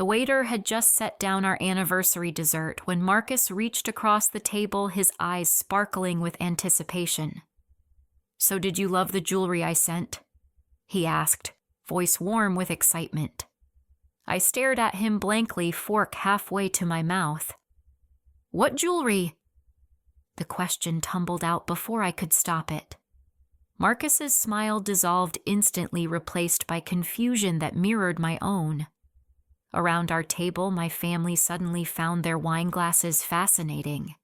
The waiter had just set down our anniversary dessert when Marcus reached across the table, his eyes sparkling with anticipation. "So did you love the jewelry I sent?" he asked, voice warm with excitement. I stared at him blankly, fork halfway to my mouth. "What jewelry?" The question tumbled out before I could stop it. Marcus's smile dissolved instantly, replaced by confusion that mirrored my own. Around our table, my family suddenly found their wine glasses fascinating.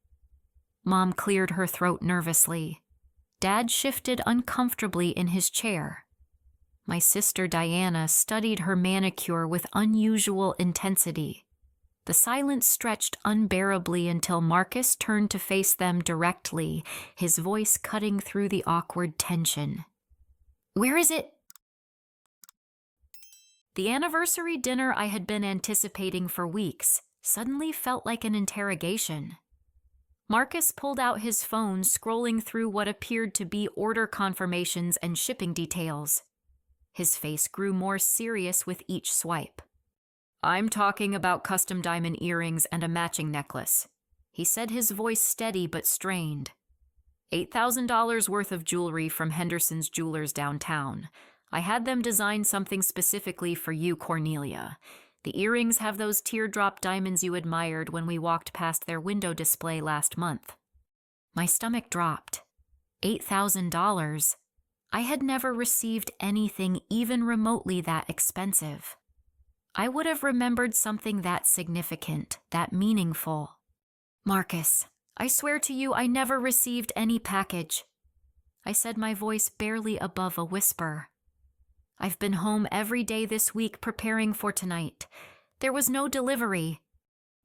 Mom cleared her throat nervously. Dad shifted uncomfortably in his chair. My sister Diana studied her manicure with unusual intensity. The silence stretched unbearably until Marcus turned to face them directly, his voice cutting through the awkward tension. "Where is it?" The anniversary dinner I had been anticipating for weeks suddenly felt like an interrogation. Marcus pulled out his phone, scrolling through what appeared to be order confirmations and shipping details. His face grew more serious with each swipe. "I'm talking about custom diamond earrings and a matching necklace," he said, his voice steady but strained. $8,000 worth of jewelry from Henderson's Jewelers downtown. I had them design something specifically for you, Cornelia. The earrings have those teardrop diamonds you admired when we walked past their window display last month. My stomach dropped. $8,000. I had never received anything even remotely that expensive. I would have remembered something that significant, that meaningful. "Marcus, I swear to you I never received any package," I said, my voice barely above a whisper. "I've been home every day this week preparing for tonight. There was no delivery."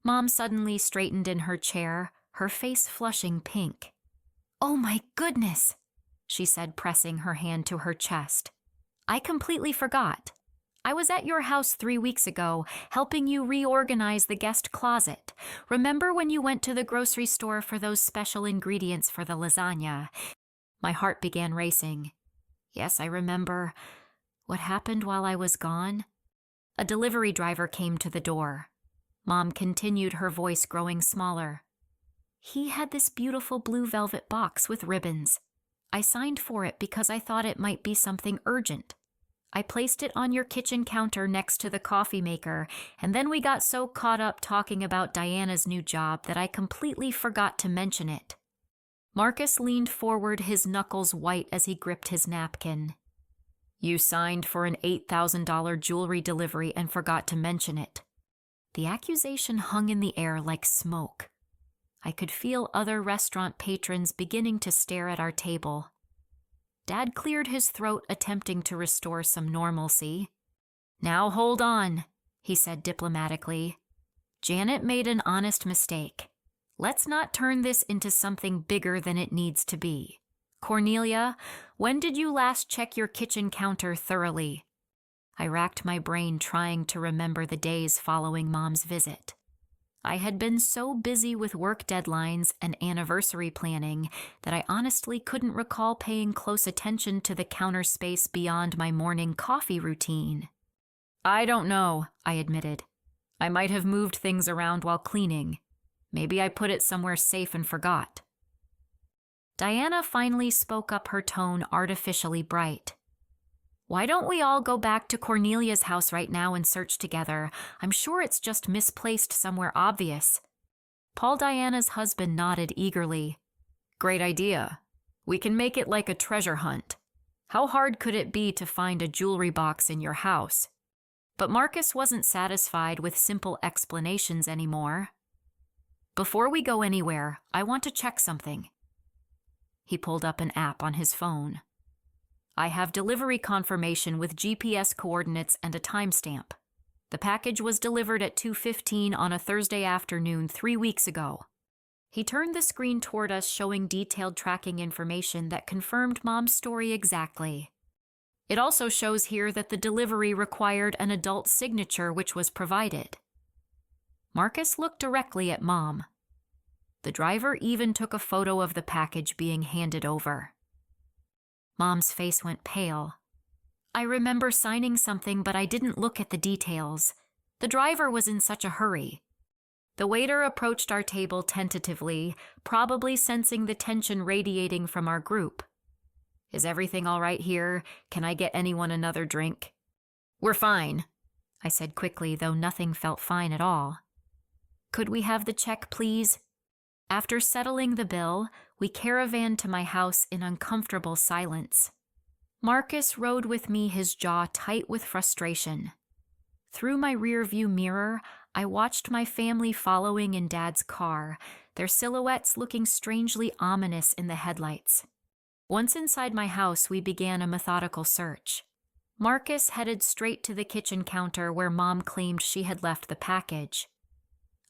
Mom suddenly straightened in her chair, her face flushing pink. "Oh my goodness," she said, pressing her hand to her chest. "I completely forgot. I was at your house 3 weeks ago, helping you reorganize the guest closet. Remember when you went to the grocery store for those special ingredients for the lasagna?" My heart began racing. Yes, I remember. What happened while I was gone? A delivery driver came to the door. Mom continued, her voice growing smaller. "He had this beautiful blue velvet box with ribbons. I signed for it because I thought it might be something urgent. I placed it on your kitchen counter next to the coffee maker, and then we got so caught up talking about Diana's new job that I completely forgot to mention it." Marcus leaned forward, his knuckles white as he gripped his napkin. "You signed for an $8,000 jewelry delivery and forgot to mention it." The accusation hung in the air like smoke. I could feel other restaurant patrons beginning to stare at our table. Dad cleared his throat, attempting to restore some normalcy. "Now hold on," he said diplomatically. "Janet made an honest mistake. Let's not turn this into something bigger than it needs to be. Cornelia, when did you last check your kitchen counter thoroughly?" I racked my brain trying to remember the days following Mom's visit. I had been so busy with work deadlines and anniversary planning that I honestly couldn't recall paying close attention to the counter space beyond my morning coffee routine. "I don't know," I admitted. "I might have moved things around while cleaning. Maybe I put it somewhere safe and forgot." Diana finally spoke up, her tone artificially bright. "Why don't we all go back to Cornelia's house right now and search together? I'm sure it's just misplaced somewhere obvious." Paul, Diana's husband, nodded eagerly. "Great idea. We can make it like a treasure hunt. How hard could it be to find a jewelry box in your house?" But Marcus wasn't satisfied with simple explanations anymore. "Before we go anywhere, I want to check something." He pulled up an app on his phone. "I have delivery confirmation with GPS coordinates and a timestamp. The package was delivered at 2:15 on a Thursday afternoon 3 weeks ago." He turned the screen toward us, showing detailed tracking information that confirmed Mom's story exactly. It also shows here that the delivery required an adult signature, which was provided. Marcus looked directly at Mom. The driver even took a photo of the package being handed over. Mom's face went pale. "I remember signing something, but I didn't look at the details. The driver was in such a hurry. The waiter approached our table tentatively, probably sensing the tension radiating from our group. "Is everything all right here? Can I get anyone another drink?" "We're fine," I said quickly, though nothing felt fine at all. "Could we have the check, please?" After settling the bill, we caravanned to my house in uncomfortable silence. Marcus rode with me, his jaw tight with frustration. Through my rearview mirror, I watched my family following in Dad's car, their silhouettes looking strangely ominous in the headlights. Once inside my house, we began a methodical search. Marcus headed straight to the kitchen counter where Mom claimed she had left the package.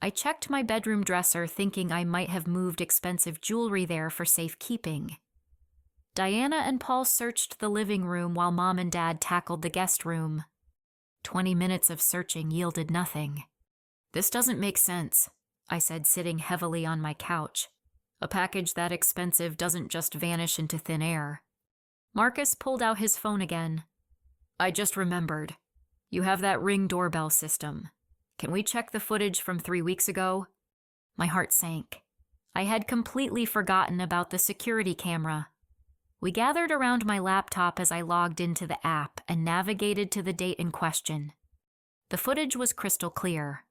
I checked my bedroom dresser, thinking I might have moved expensive jewelry there for safekeeping. Diana and Paul searched the living room while Mom and Dad tackled the guest room. 20 minutes of searching yielded nothing. "This doesn't make sense," I said, sitting heavily on my couch. "A package that expensive doesn't just vanish into thin air." Marcus pulled out his phone again. "I just remembered. You have that Ring doorbell system. Can we check the footage from 3 weeks ago?" My heart sank. I had completely forgotten about the security camera. We gathered around my laptop as I logged into the app and navigated to the date in question. The footage was crystal clear.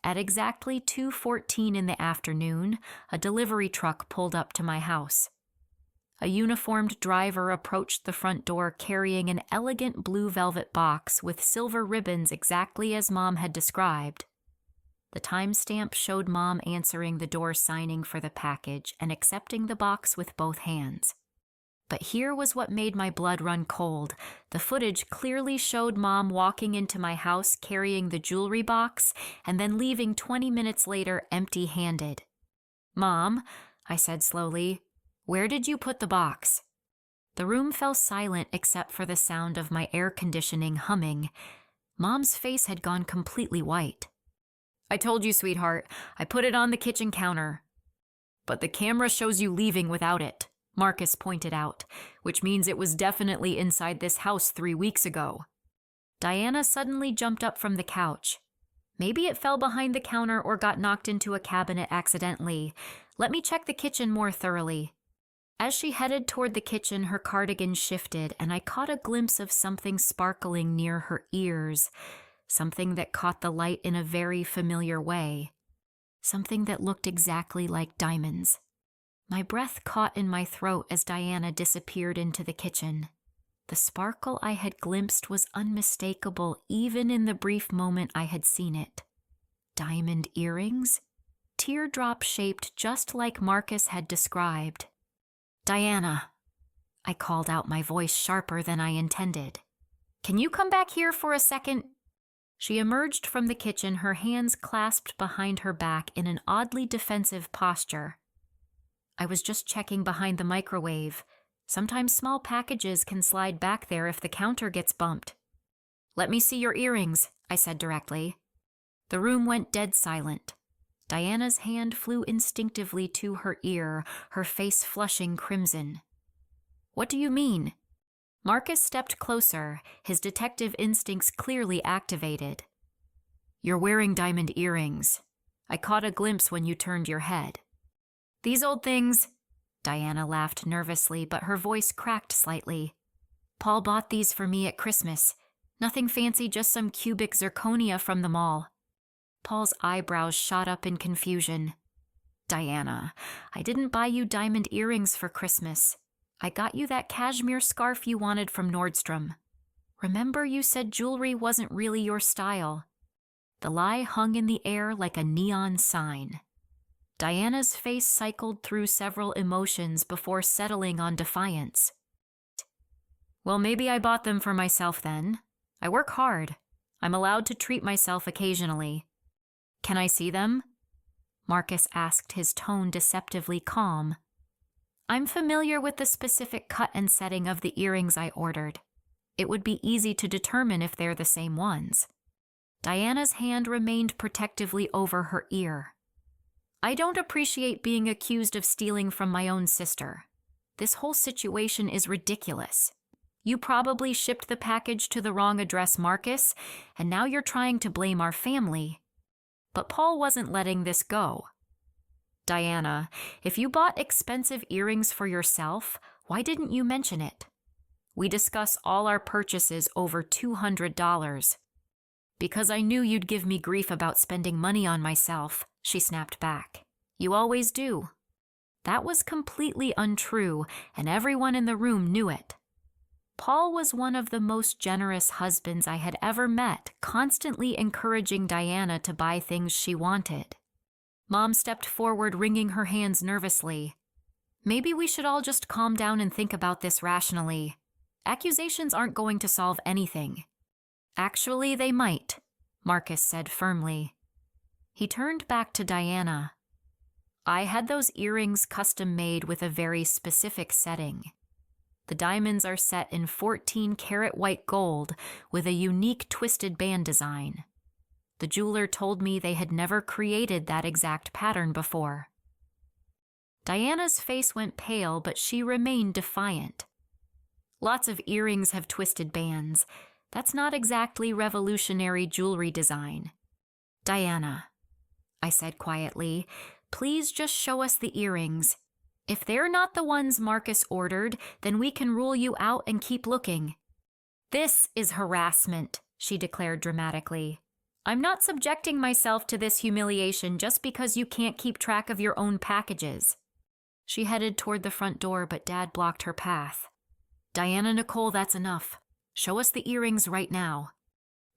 At exactly 2:14 in the afternoon, a delivery truck pulled up to my house. A uniformed driver approached the front door carrying an elegant blue velvet box with silver ribbons exactly as Mom had described. The timestamp showed Mom answering the door, signing for the package and accepting the box with both hands. But here was what made my blood run cold. The footage clearly showed Mom walking into my house carrying the jewelry box and then leaving 20 minutes later empty-handed. "Mom," I said slowly, "where did you put the box?" The room fell silent except for the sound of my air conditioning humming. Mom's face had gone completely white. "I told you, sweetheart. I put it on the kitchen counter." "But the camera shows you leaving without it," Marcus pointed out, "which means it was definitely inside this house 3 weeks ago." Diana suddenly jumped up from the couch. "Maybe it fell behind the counter or got knocked into a cabinet accidentally. Let me check the kitchen more thoroughly." As she headed toward the kitchen, her cardigan shifted, and I caught a glimpse of something sparkling near her ears, something that caught the light in a very familiar way, something that looked exactly like diamonds. My breath caught in my throat as Diana disappeared into the kitchen. The sparkle I had glimpsed was unmistakable even in the brief moment I had seen it. Diamond earrings? Teardrop-shaped just like Marcus had described. "Diana," I called out, my voice sharper than I intended. "Can you come back here for a second?" She emerged from the kitchen, her hands clasped behind her back in an oddly defensive posture. "I was just checking behind the microwave. Sometimes small packages can slide back there if the counter gets bumped." "Let me see your earrings," I said directly. The room went dead silent. Diana's hand flew instinctively to her ear, her face flushing crimson. "What do you mean?" Marcus stepped closer, his detective instincts clearly activated. "You're wearing diamond earrings. I caught a glimpse when you turned your head." "These old things," Diana laughed nervously, but her voice cracked slightly. "Paul bought these for me at Christmas. Nothing fancy, just some cubic zirconia from the mall." Paul's eyebrows shot up in confusion. "Diana, I didn't buy you diamond earrings for Christmas. I got you that cashmere scarf you wanted from Nordstrom. Remember, you said jewelry wasn't really your style." The lie hung in the air like a neon sign. Diana's face cycled through several emotions before settling on defiance. "Well, maybe I bought them for myself then. I work hard. I'm allowed to treat myself occasionally." "Can I see them?" Marcus asked, his tone deceptively calm. "I'm familiar with the specific cut and setting of the earrings I ordered. It would be easy to determine if they're the same ones." Diana's hand remained protectively over her ear. "I don't appreciate being accused of stealing from my own sister. This whole situation is ridiculous. You probably shipped the package to the wrong address, Marcus, and now you're trying to blame our family. But Paul wasn't letting this go. Diana, if you bought expensive earrings for yourself, why didn't you mention it? We discuss all our purchases over $200. Because I knew you'd give me grief about spending money on myself, she snapped back. You always do. That was completely untrue, and everyone in the room knew it. Paul was one of the most generous husbands I had ever met, constantly encouraging Diana to buy things she wanted. Mom stepped forward, wringing her hands nervously. Maybe we should all just calm down and think about this rationally. Accusations aren't going to solve anything. Actually, they might, Marcus said firmly. He turned back to Diana. I had those earrings custom made with a very specific setting. The diamonds are set in 14-karat white gold with a unique twisted band design. The jeweler told me they had never created that exact pattern before. Diana's face went pale, but she remained defiant. Lots of earrings have twisted bands. That's not exactly revolutionary jewelry design. Diana, I said quietly, please just show us the earrings. If they're not the ones Marcus ordered, then we can rule you out and keep looking. This is harassment, she declared dramatically. I'm not subjecting myself to this humiliation just because you can't keep track of your own packages. She headed toward the front door, but Dad blocked her path. Diana Nicole, that's enough. Show us the earrings right now.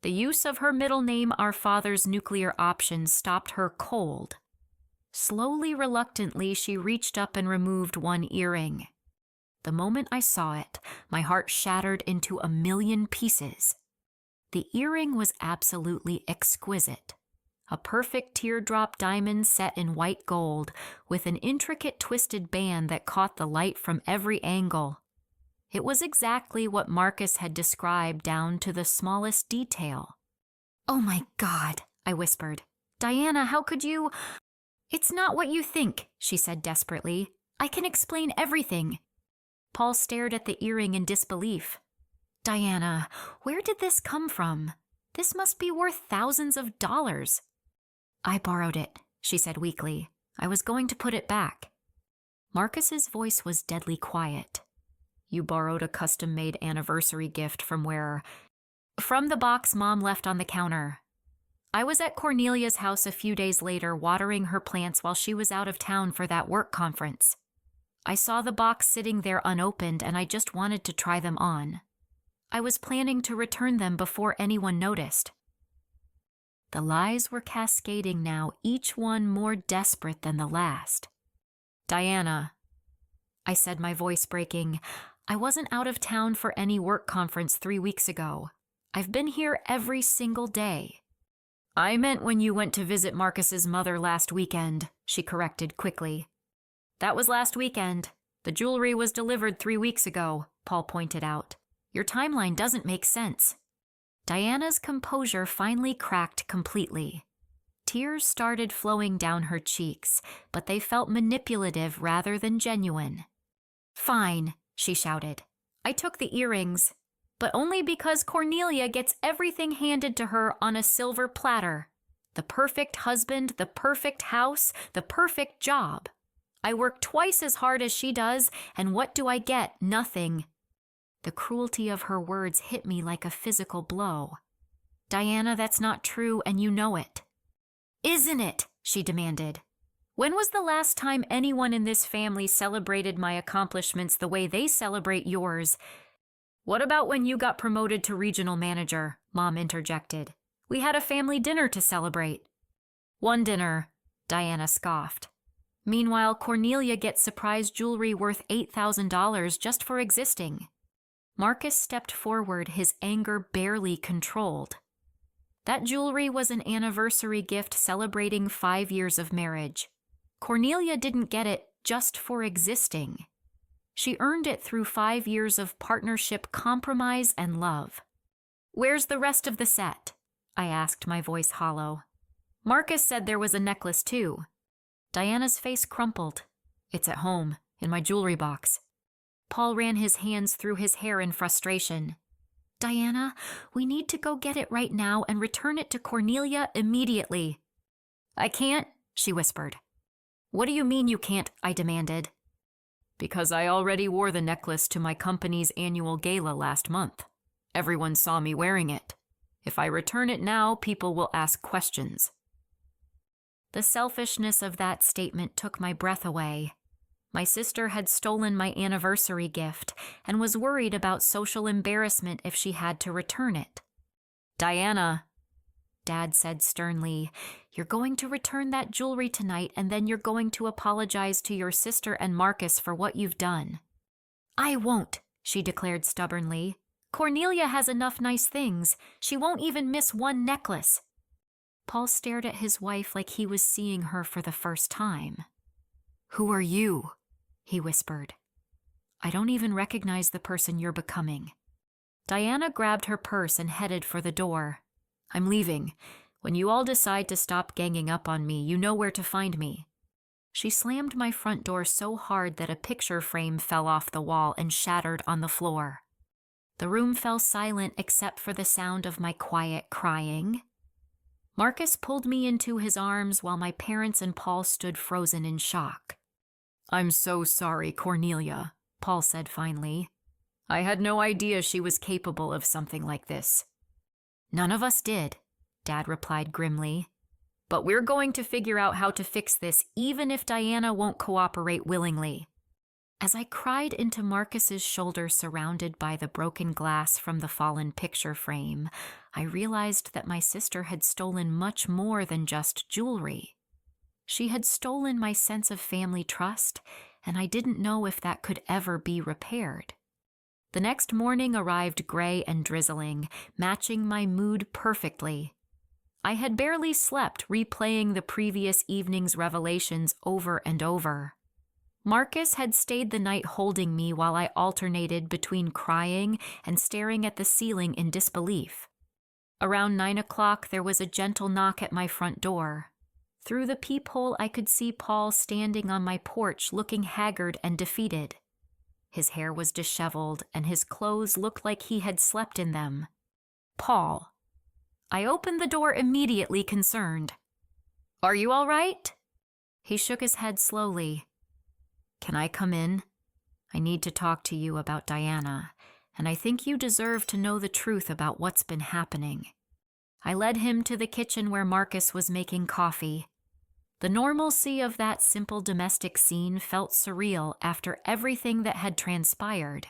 The use of her middle name, our father's nuclear option, stopped her cold. Slowly, reluctantly, she reached up and removed one earring. The moment I saw it, my heart shattered into a million pieces. The earring was absolutely exquisite. A perfect teardrop diamond set in white gold with an intricate twisted band that caught the light from every angle. It was exactly what Marcus had described down to the smallest detail. Oh my God, I whispered. Diana, how could you... It's not what you think, she said desperately. I can explain everything. Paul stared at the earring in disbelief. Diana, where did this come from? This must be worth thousands of dollars. I borrowed it, she said weakly. I was going to put it back. Marcus's voice was deadly quiet. You borrowed a custom-made anniversary gift from where? From the box Mom left on the counter. I was at Cornelia's house a few days later watering her plants while she was out of town for that work conference. I saw the box sitting there unopened and I just wanted to try them on. I was planning to return them before anyone noticed. The lies were cascading now, each one more desperate than the last. Diana, I said, my voice breaking, I wasn't out of town for any work conference 3 weeks ago. I've been here every single day. I meant when you went to visit Marcus's mother last weekend, she corrected quickly. That was last weekend. The jewelry was delivered 3 weeks ago, Paul pointed out. Your timeline doesn't make sense. Diana's composure finally cracked completely. Tears started flowing down her cheeks, but they felt manipulative rather than genuine. Fine, she shouted. I took the earrings, but only because Cornelia gets everything handed to her on a silver platter. The perfect husband, the perfect house, the perfect job. I work twice as hard as she does, and what do I get? Nothing. The cruelty of her words hit me like a physical blow. Diana, that's not true, and you know it. Isn't it? She demanded. When was the last time anyone in this family celebrated my accomplishments the way they celebrate yours? What about when you got promoted to regional manager? Mom interjected. We had a family dinner to celebrate. One dinner, Diana scoffed. Meanwhile, Cornelia gets surprise jewelry worth $8,000 just for existing. Marcus stepped forward, his anger barely controlled. That jewelry was an anniversary gift celebrating 5 years of marriage. Cornelia didn't get it just for existing. She earned it through 5 years of partnership, compromise, and love. Where's the rest of the set? I asked, my voice hollow. Marcus said there was a necklace too. Diana's face crumpled. It's at home, in my jewelry box. Paul ran his hands through his hair in frustration. Diana, we need to go get it right now and return it to Cornelia immediately. I can't, she whispered. What do you mean you can't? I demanded. Because I already wore the necklace to my company's annual gala last month. Everyone saw me wearing it. If I return it now, people will ask questions. The selfishness of that statement took my breath away. My sister had stolen my anniversary gift and was worried about social embarrassment if she had to return it. Diana, Dad said sternly, you're going to return that jewelry tonight and then you're going to apologize to your sister and Marcus for what you've done. I won't, she declared stubbornly. Cornelia has enough nice things. She won't even miss one necklace. Paul stared at his wife like he was seeing her for the first time. Who are you? He whispered. I don't even recognize the person you're becoming. Diana grabbed her purse and headed for the door. I'm leaving. When you all decide to stop ganging up on me, you know where to find me. She slammed my front door so hard that a picture frame fell off the wall and shattered on the floor. The room fell silent except for the sound of my quiet crying. Marcus pulled me into his arms while my parents and Paul stood frozen in shock. I'm so sorry, Cornelia, Paul said finally. I had no idea she was capable of something like this. None of us did, Dad replied grimly. But we're going to figure out how to fix this even if Diana won't cooperate willingly. As I cried into Marcus's shoulder surrounded by the broken glass from the fallen picture frame, I realized that my sister had stolen much more than just jewelry. She had stolen my sense of family trust, and I didn't know if that could ever be repaired. The next morning arrived gray and drizzling, matching my mood perfectly. I had barely slept, replaying the previous evening's revelations over and over. Marcus had stayed the night holding me while I alternated between crying and staring at the ceiling in disbelief. Around 9 o'clock, there was a gentle knock at my front door. Through the peephole, I could see Paul standing on my porch looking haggard and defeated. His hair was disheveled, and his clothes looked like he had slept in them. Paul. I opened the door immediately, concerned. Are you all right? He shook his head slowly. Can I come in? I need to talk to you about Diana, and I think you deserve to know the truth about what's been happening. I led him to the kitchen where Marcus was making coffee. The normalcy of that simple domestic scene felt surreal after everything that had transpired.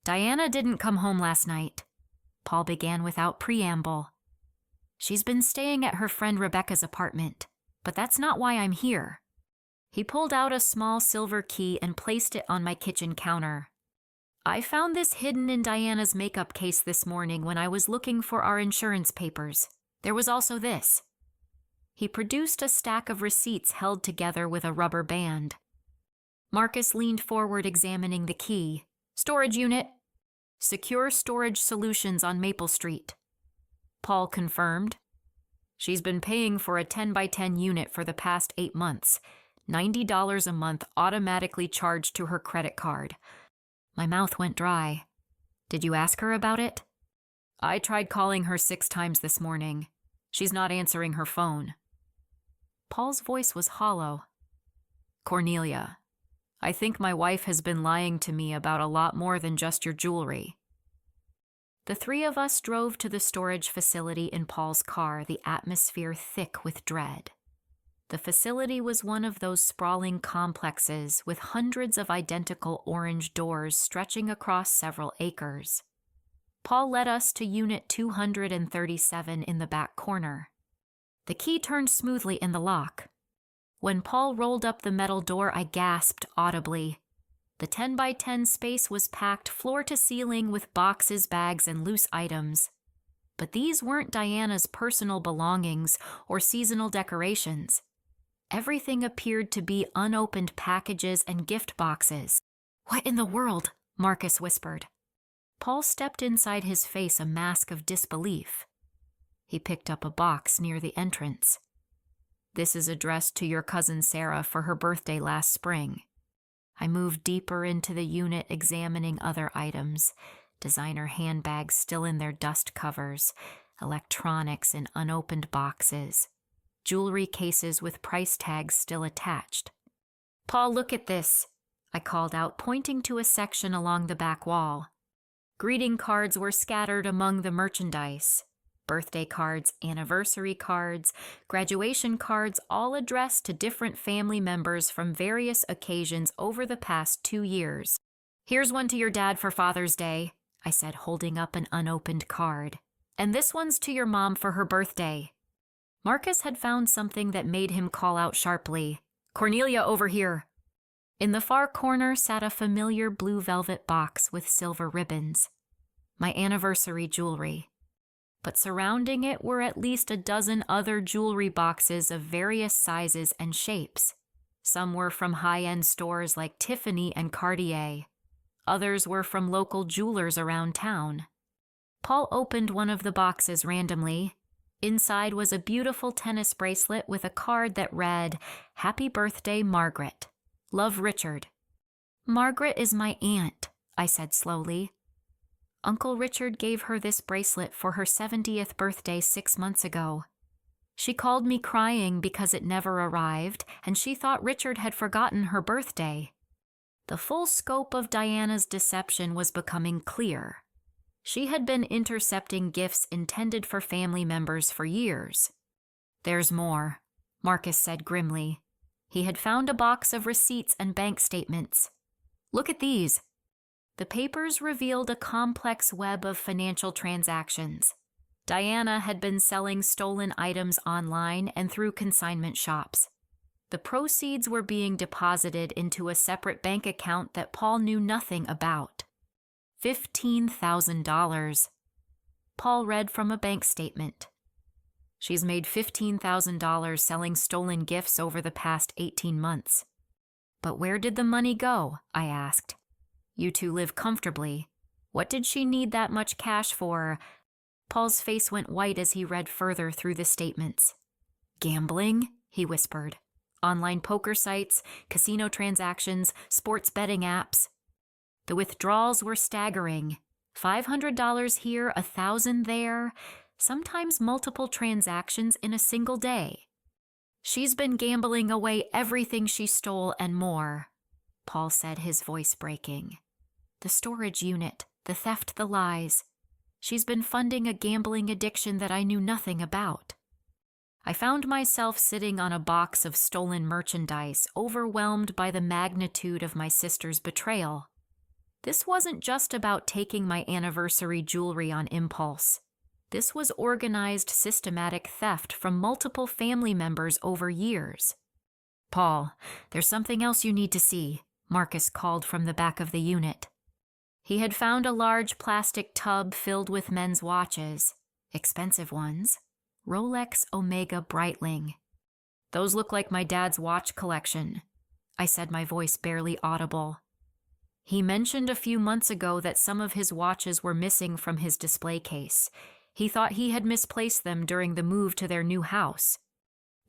Diana didn't come home last night, Paul began without preamble. She's been staying at her friend Rebecca's apartment, but that's not why I'm here. He pulled out a small silver key and placed it on my kitchen counter. I found this hidden in Diana's makeup case this morning when I was looking for our insurance papers. There was also this. He produced a stack of receipts held together with a rubber band. Marcus leaned forward, examining the key. Storage unit. Secure Storage Solutions on Maple Street. Paul confirmed. She's been paying for a 10x10 unit for the past 8 months. $90 a month automatically charged to her credit card. My mouth went dry. Did you ask her about it? I tried calling her 6 times this morning. She's not answering her phone. Paul's voice was hollow. Cornelia, I think my wife has been lying to me about a lot more than just your jewelry. The 3 of us drove to the storage facility in Paul's car, the atmosphere thick with dread. The facility was one of those sprawling complexes with hundreds of identical orange doors stretching across several acres. Paul led us to Unit 237 in the back corner. The key turned smoothly in the lock. When Paul rolled up the metal door, I gasped audibly. The 10x10 space was packed floor to ceiling with boxes, bags, and loose items. But these weren't Diana's personal belongings or seasonal decorations. Everything appeared to be unopened packages and gift boxes. What in the world? Marcus whispered. Paul stepped inside, his face a mask of disbelief. He picked up a box near the entrance. This is addressed to your cousin Sarah for her birthday last spring. I moved deeper into the unit, examining other items, designer handbags still in their dust covers, electronics in unopened boxes, jewelry cases with price tags still attached. "Paul, look at this," I called out, pointing to a section along the back wall. Greeting cards were scattered among the merchandise. Birthday cards, anniversary cards, graduation cards, all addressed to different family members from various occasions over the past 2 years. "Here's one to your dad for Father's Day," I said, holding up an unopened card. "And this one's to your mom for her birthday." Marcus had found something that made him call out sharply, "Cornelia, over here!" In the far corner sat a familiar blue velvet box with silver ribbons. My anniversary jewelry. But surrounding it were at least a dozen other jewelry boxes of various sizes and shapes. Some were from high-end stores like Tiffany and Cartier. Others were from local jewelers around town. Paul opened one of the boxes randomly. Inside was a beautiful tennis bracelet with a card that read, "Happy birthday, Margaret. Love, Richard." "Margaret is my aunt," I said slowly. "Uncle Richard gave her this bracelet for her 70th birthday 6 months ago. She called me crying because it never arrived, and she thought Richard had forgotten her birthday." The full scope of Diana's deception was becoming clear. She had been intercepting gifts intended for family members for years. "There's more," Marcus said grimly. He had found a box of receipts and bank statements. "Look at these." The papers revealed a complex web of financial transactions. Diana had been selling stolen items online and through consignment shops. The proceeds were being deposited into a separate bank account that Paul knew nothing about. $15,000. Paul read from a bank statement. "She's made $15,000 selling stolen gifts over the past 18 months. "But where did the money go?" I asked. "You two live comfortably. What did she need that much cash for?" Paul's face went white as he read further through the statements. "Gambling," he whispered. "Online poker sites, casino transactions, sports betting apps." The withdrawals were staggering. $500 here, $1,000 there, sometimes multiple transactions in a single day. "She's been gambling away everything she stole and more," Paul said, his voice breaking. "The storage unit, the theft, the lies. She's been funding a gambling addiction that I knew nothing about." I found myself sitting on a box of stolen merchandise, overwhelmed by the magnitude of my sister's betrayal. This wasn't just about taking my anniversary jewelry on impulse. This was organized, systematic theft from multiple family members over years. "Paul, there's something else you need to see," Marcus called from the back of the unit. He had found a large plastic tub filled with men's watches, expensive ones, Rolex Omega Breitling. "Those look like my dad's watch collection," I said, my voice barely audible. He mentioned a few months ago that some of his watches were missing from his display case. He thought he had misplaced them during the move to their new house.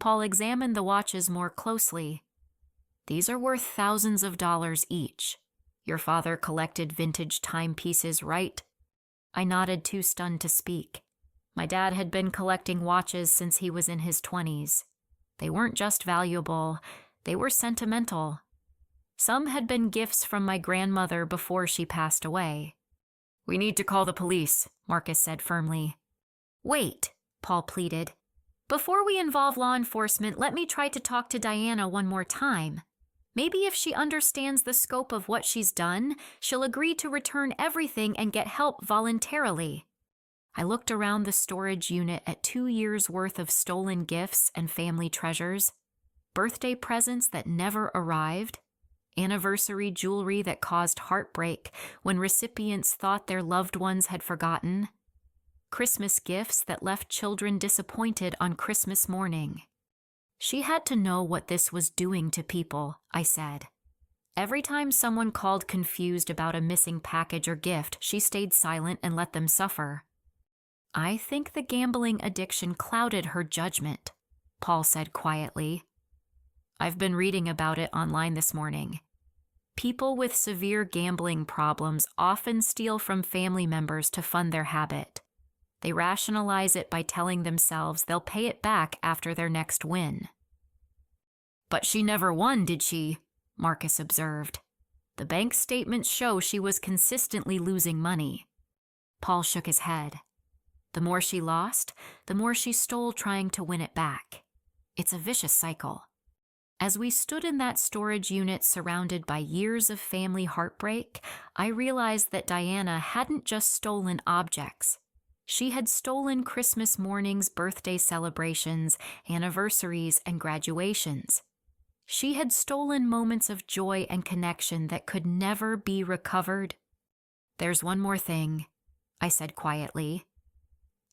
Paul examined the watches more closely. "These are worth thousands of dollars each. Your father collected vintage timepieces, right?" I nodded, too stunned to speak. My dad had been collecting watches since he was in his 20s. They weren't just valuable, they were sentimental. Some had been gifts from my grandmother before she passed away. "We need to call the police," Marcus said firmly. "Wait," Paul pleaded. "Before we involve law enforcement, let me try to talk to Diana one more time. Maybe if she understands the scope of what she's done, she'll agree to return everything and get help voluntarily." I looked around the storage unit at 2 years' worth of stolen gifts and family treasures, birthday presents that never arrived, anniversary jewelry that caused heartbreak when recipients thought their loved ones had forgotten, Christmas gifts that left children disappointed on Christmas morning. "She had to know what this was doing to people," I said. Every time someone called confused about a missing package or gift, she stayed silent and let them suffer. "I think the gambling addiction clouded her judgment," Paul said quietly. "I've been reading about it online this morning. People with severe gambling problems often steal from family members to fund their habit. They rationalize it by telling themselves they'll pay it back after their next win. "But she never won, did she?" Marcus observed. "The bank statements show she was consistently losing money." Paul shook his head. "The more she lost, the more she stole trying to win it back. It's a vicious cycle." As we stood in that storage unit surrounded by years of family heartbreak, I realized that Diana hadn't just stolen objects. She had stolen Christmas mornings, birthday celebrations, anniversaries, and graduations. She had stolen moments of joy and connection that could never be recovered. "There's one more thing," I said quietly.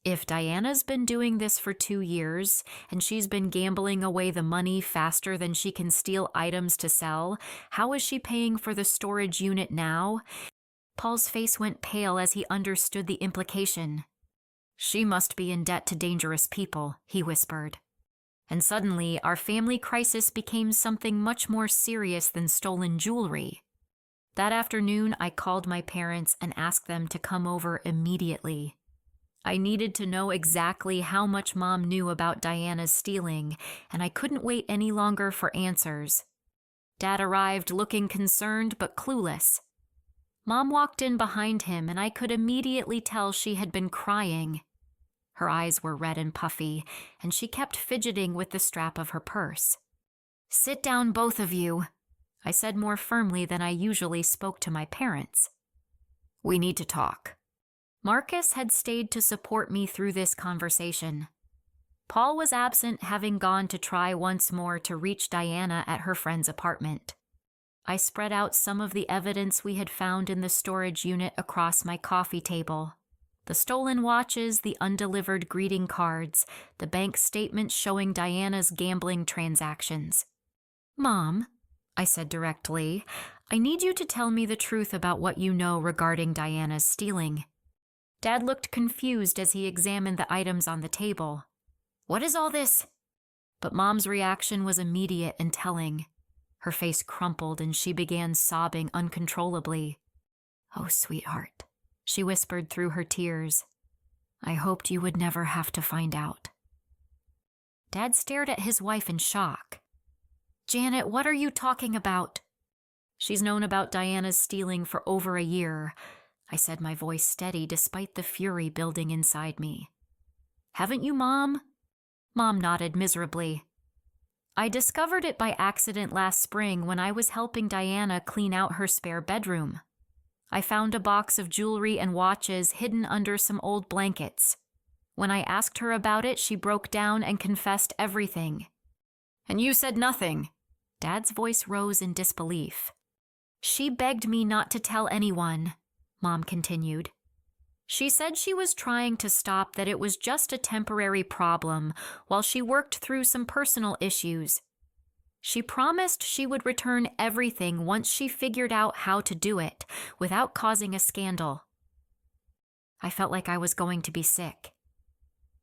"If Diana's been doing this for 2 years, and she's been gambling away the money faster than she can steal items to sell, how is she paying for the storage unit now?" Paul's face went pale as he understood the implication. "She must be in debt to dangerous people," he whispered. And suddenly, our family crisis became something much more serious than stolen jewelry. That afternoon, I called my parents and asked them to come over immediately. I needed to know exactly how much Mom knew about Diana's stealing, and I couldn't wait any longer for answers. Dad arrived looking concerned but clueless. Mom walked in behind him, and I could immediately tell she had been crying. Her eyes were red and puffy, and she kept fidgeting with the strap of her purse. "Sit down, both of you," I said more firmly than I usually spoke to my parents. "We need to talk." Marcus had stayed to support me through this conversation. Paul was absent, having gone to try once more to reach Diana at her friend's apartment. I spread out some of the evidence we had found in the storage unit across my coffee table. The stolen watches, the undelivered greeting cards, the bank statements showing Diana's gambling transactions. "Mom," I said directly, "I need you to tell me the truth about what you know regarding Diana's stealing." Dad looked confused as he examined the items on the table. "What is all this?" But Mom's reaction was immediate and telling. Her face crumpled and she began sobbing uncontrollably. "Oh, sweetheart," she whispered through her tears. "I hoped you would never have to find out." Dad stared at his wife in shock. "Janet, what are you talking about?" "She's known about Diana's stealing for over a year," I said, my voice steady despite the fury building inside me. "Haven't you, Mom?" Mom nodded miserably. "I discovered it by accident last spring when I was helping Diana clean out her spare bedroom. I found a box of jewelry and watches hidden under some old blankets. When I asked her about it, she broke down and confessed everything." "And you said nothing?" Dad's voice rose in disbelief. "She begged me not to tell anyone," Mom continued. "She said she was trying to stop, that it was just a temporary problem while she worked through some personal issues. She promised she would return everything once she figured out how to do it without causing a scandal." I felt like I was going to be sick.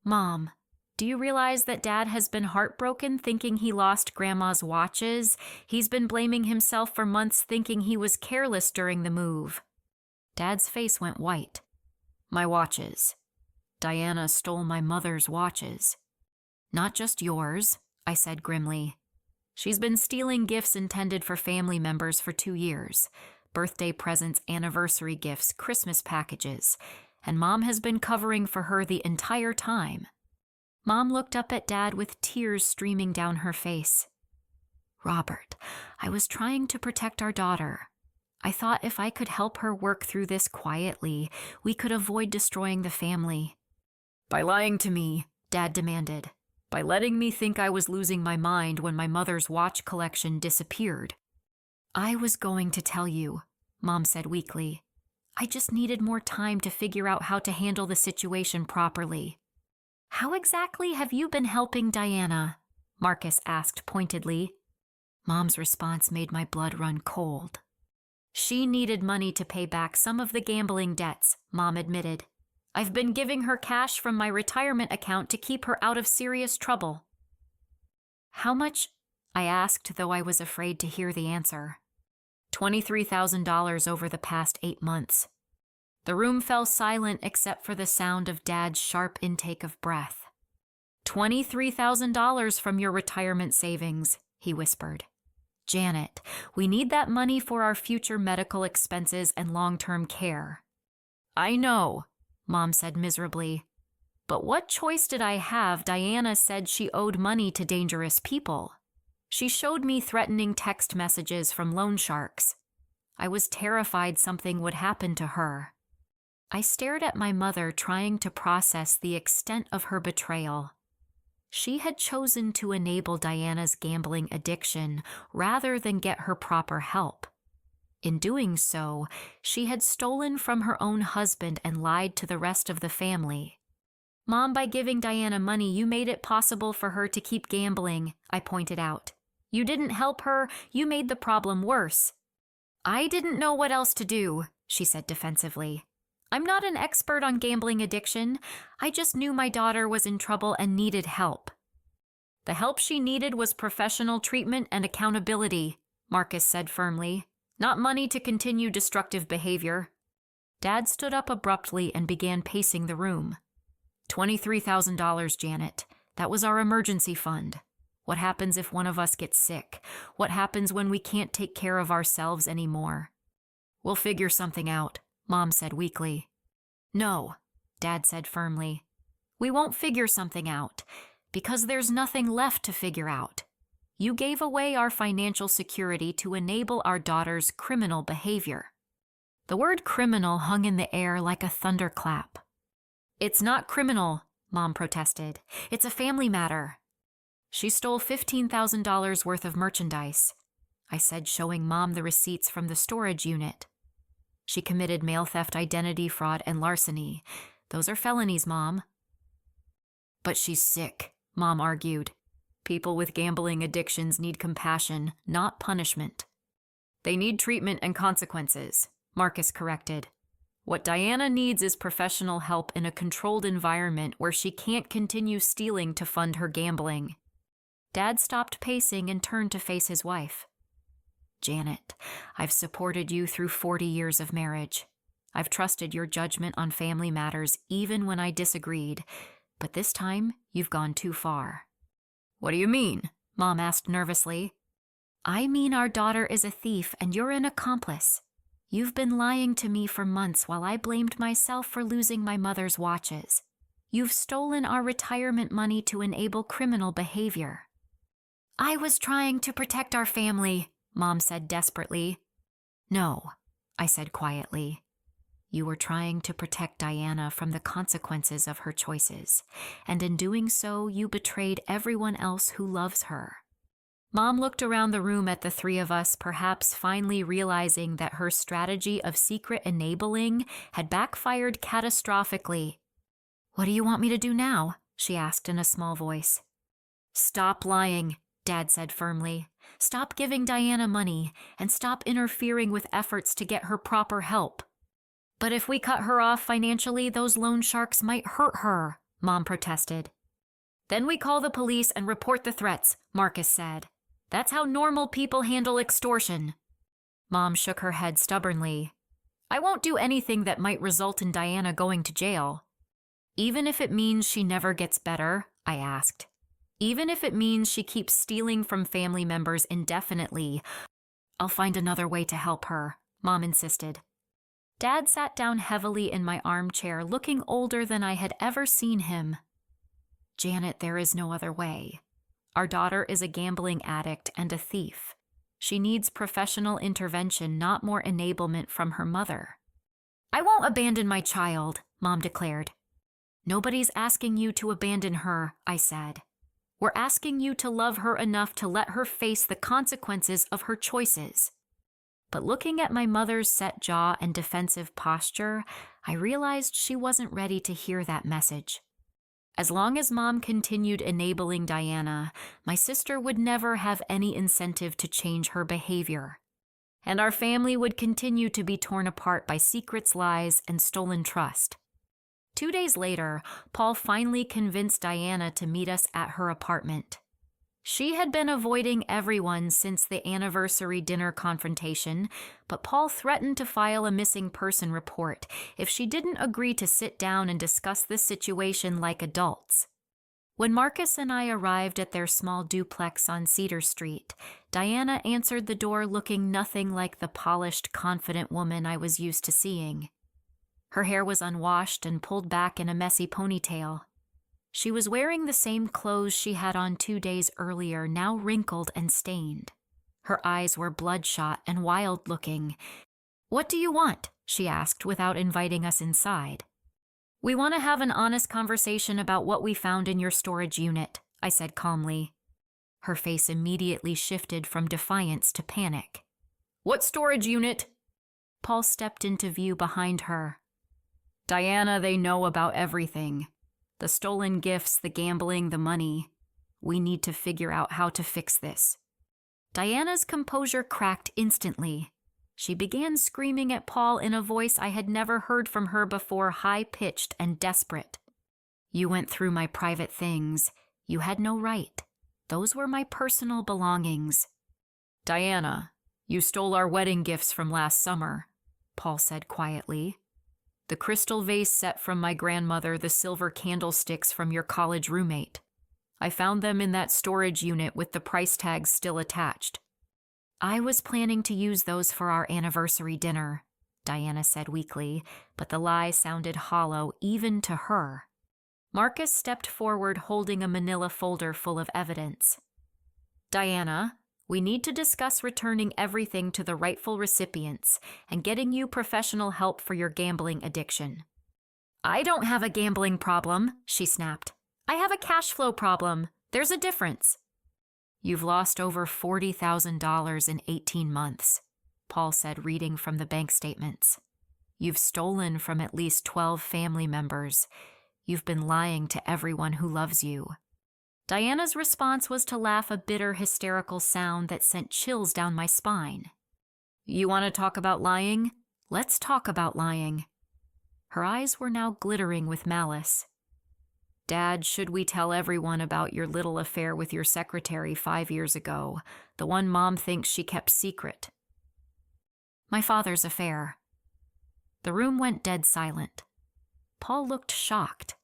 "Mom, do you realize that Dad has been heartbroken thinking he lost Grandma's watches? He's been blaming himself for months thinking he was careless during the move." Dad's face went white. "My watches. Diana stole my mother's watches." "Not just yours," I said grimly. "She's been stealing gifts intended for family members for 2 years. Birthday presents, anniversary gifts, Christmas packages. And Mom has been covering for her the entire time." Mom looked up at Dad with tears streaming down her face. "Robert, I was trying to protect our daughter. I thought if I could help her work through this quietly, we could avoid destroying the family." "By lying to me," Dad demanded. "By letting me think I was losing my mind when my mother's watch collection disappeared." "I was going to tell you," Mom said weakly. "I just needed more time to figure out how to handle the situation properly." "How exactly have you been helping Diana?" Marcus asked pointedly. Mom's response made my blood run cold. "She needed money to pay back some of the gambling debts," Mom admitted. "I've been giving her cash from my retirement account to keep her out of serious trouble." "How much?" I asked, though I was afraid to hear the answer. $23,000 over the past 8 months. The room fell silent except for the sound of Dad's sharp intake of breath. $23,000 from your retirement savings, he whispered. Janet, we need that money for our future medical expenses and long-term care. I know, Mom said miserably. But what choice did I have? Diana said she owed money to dangerous people. She showed me threatening text messages from loan sharks. I was terrified something would happen to her. I stared at my mother, trying to process the extent of her betrayal. She had chosen to enable Diana's gambling addiction rather than get her proper help. In doing so, she had stolen from her own husband and lied to the rest of the family. Mom, by giving Diana money, you made it possible for her to keep gambling, I pointed out. You didn't help her, you made the problem worse. I didn't know what else to do, she said defensively. I'm not an expert on gambling addiction. I just knew my daughter was in trouble and needed help. The help she needed was professional treatment and accountability, Marcus said firmly, not money to continue destructive behavior. Dad stood up abruptly and began pacing the room. $23,000, Janet. That was our emergency fund. What happens if one of us gets sick? What happens when we can't take care of ourselves anymore? We'll figure something out, Mom said weakly. No, Dad said firmly. We won't figure something out, because there's nothing left to figure out. You gave away our financial security to enable our daughter's criminal behavior. The word criminal hung in the air like a thunderclap. It's not criminal, Mom protested. It's a family matter. She stole $15,000 worth of merchandise, I said, showing Mom the receipts from the storage unit. She committed mail theft, identity fraud, and larceny. Those are felonies, Mom. But she's sick, Mom argued. People with gambling addictions need compassion, not punishment. They need treatment and consequences, Marcus corrected. What Diana needs is professional help in a controlled environment where she can't continue stealing to fund her gambling. Dad stopped pacing and turned to face his wife. Janet, I've supported you through 40 years of marriage. I've trusted your judgment on family matters even when I disagreed, but this time you've gone too far. What do you mean? Mom asked nervously. I mean our daughter is a thief and you're an accomplice. You've been lying to me for months while I blamed myself for losing my mother's watches. You've stolen our retirement money to enable criminal behavior. I was trying to protect our family, Mom said desperately. No, I said quietly. You were trying to protect Diana from the consequences of her choices, and in doing so, you betrayed everyone else who loves her. Mom looked around the room at the three of us, perhaps finally realizing that her strategy of secret enabling had backfired catastrophically. What do you want me to do now? She asked in a small voice. Stop lying, Dad said firmly. Stop giving Diana money, and stop interfering with efforts to get her proper help. But if we cut her off financially, those loan sharks might hurt her, Mom protested. Then we call the police and report the threats, Marcus said. That's how normal people handle extortion. Mom shook her head stubbornly. I won't do anything that might result in Diana going to jail. Even if it means she never gets better, I asked. Even if it means she keeps stealing from family members indefinitely, I'll find another way to help her, Mom insisted. Dad sat down heavily in my armchair, looking older than I had ever seen him. Janet, there is no other way. Our daughter is a gambling addict and a thief. She needs professional intervention, not more enablement from her mother. I won't abandon my child, Mom declared. Nobody's asking you to abandon her, I said. We're asking you to love her enough to let her face the consequences of her choices. But looking at my mother's set jaw and defensive posture, I realized she wasn't ready to hear that message. As long as Mom continued enabling Diana, my sister would never have any incentive to change her behavior. And our family would continue to be torn apart by secrets, lies, and stolen trust. 2 days later, Paul finally convinced Diana to meet us at her apartment. She had been avoiding everyone since the anniversary dinner confrontation, but Paul threatened to file a missing person report if she didn't agree to sit down and discuss the situation like adults. When Marcus and I arrived at their small duplex on Cedar Street, Diana answered the door looking nothing like the polished, confident woman I was used to seeing. Her hair was unwashed and pulled back in a messy ponytail. She was wearing the same clothes she had on 2 days earlier, now wrinkled and stained. Her eyes were bloodshot and wild-looking. "What do you want?" she asked without inviting us inside. "We want to have an honest conversation about what we found in your storage unit," I said calmly. Her face immediately shifted from defiance to panic. "What storage unit?" Paul stepped into view behind her. "Diana, they know about everything. The stolen gifts, the gambling, the money. We need to figure out how to fix this." Diana's composure cracked instantly. She began screaming at Paul in a voice I had never heard from her before, high-pitched and desperate. "You went through my private things. You had no right. Those were my personal belongings." "Diana, you stole our wedding gifts from last summer," Paul said quietly. "The crystal vase set from my grandmother, the silver candlesticks from your college roommate. I found them in that storage unit with the price tags still attached." "I was planning to use those for our anniversary dinner," Diana said weakly, but the lie sounded hollow even to her. Marcus stepped forward holding a manila folder full of evidence. "Diana, we need to discuss returning everything to the rightful recipients and getting you professional help for your gambling addiction." "I don't have a gambling problem," she snapped. "I have a cash flow problem. There's a difference." "You've lost over $40,000 in 18 months, Paul said, reading from the bank statements. "You've stolen from at least 12 family members. You've been lying to everyone who loves you." Diana's response was to laugh, a bitter, hysterical sound that sent chills down my spine. "You want to talk about lying? Let's talk about lying." Her eyes were now glittering with malice. "Dad, should we tell everyone about your little affair with your secretary 5 years ago, the one Mom thinks she kept secret?" "My father's affair." The room went dead silent. Paul looked shocked.